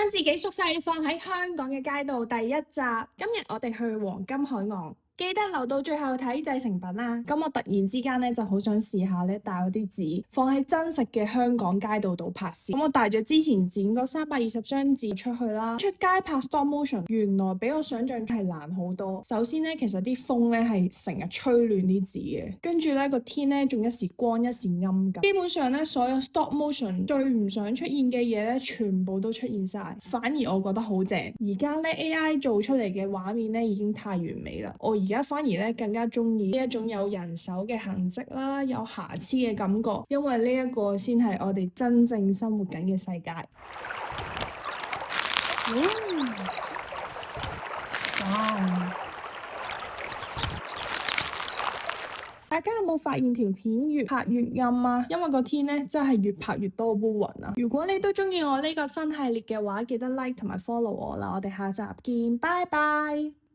將自己縮細放喺香港嘅街道第一集。今日我哋去黃金海岸，記得留到最後睇製成品啊！咁我突然之間咧就好想試下咧帶我啲紙放喺真實嘅香港街道度拍攝。咁我帶咗之前剪嗰320張紙出去啦。出街拍 stop motion 原來比我想象係難好多。首先咧，其實啲風咧係成日吹亂啲紙嘅，跟住咧個天咧仲一時光一時暗咁。基本上咧所有 stop motion 最唔想出現嘅嘢咧，全部都出現晒。反而我覺得好正。而家咧 AI 做出嚟嘅畫面咧已經太完美啦。我而家反而咧更加中意呢一種有人手嘅痕跡啦，有瑕疵嘅感覺，因為呢一個先係我哋真正生活緊嘅世界。哇！大家有冇發現條片越拍越暗啊？因為個天咧真係越拍越多烏雲啊！如果你都中意我呢個新系列嘅話，記得 like 同埋 follow 我啦！我哋下集見，拜拜。